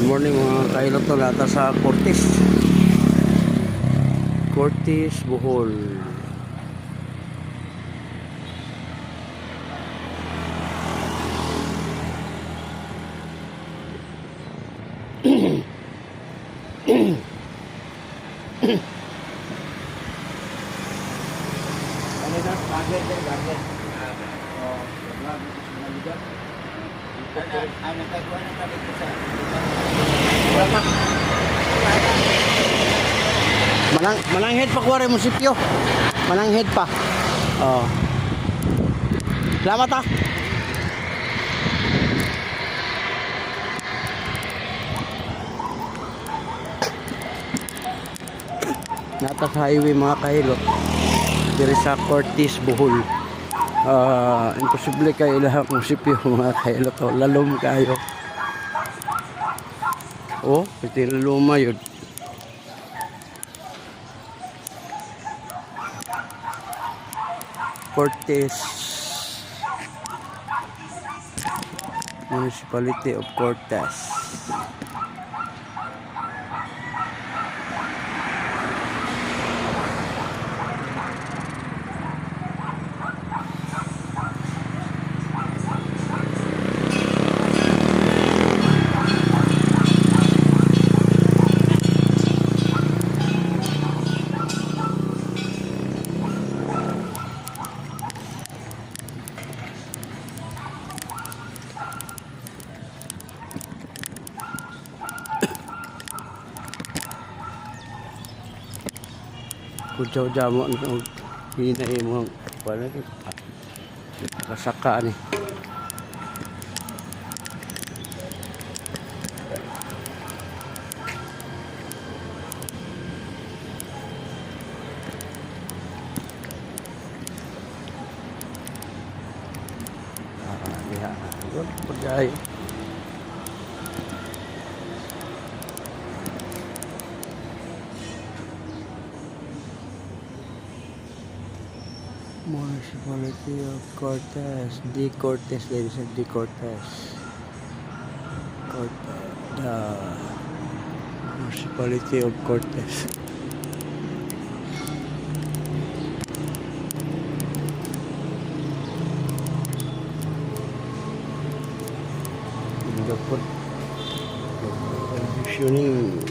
Good morning mga kailot to lata sa Cortis Bohol. Ano na? Garden din, garden. Ano tayo na kami sa Mananghead pa kuwari munisipyo. Mananghead pa. Oh. Salamat ah. Nata sa highway mga kahilot. Diri sa Cortis Bohol. Imposible kayo ilang munisipyo mga kahilot. Lalom kayo. Oh, pati laloma yun. Cortes Municipality of Cortes. Kudyaw-dyaw mo hinay mo wala ni kasaka ni diha pagay Municipality of Cortes, D. Cortes, ladies and D. Cortes. The Municipality of Cortes. Dapat conditioning.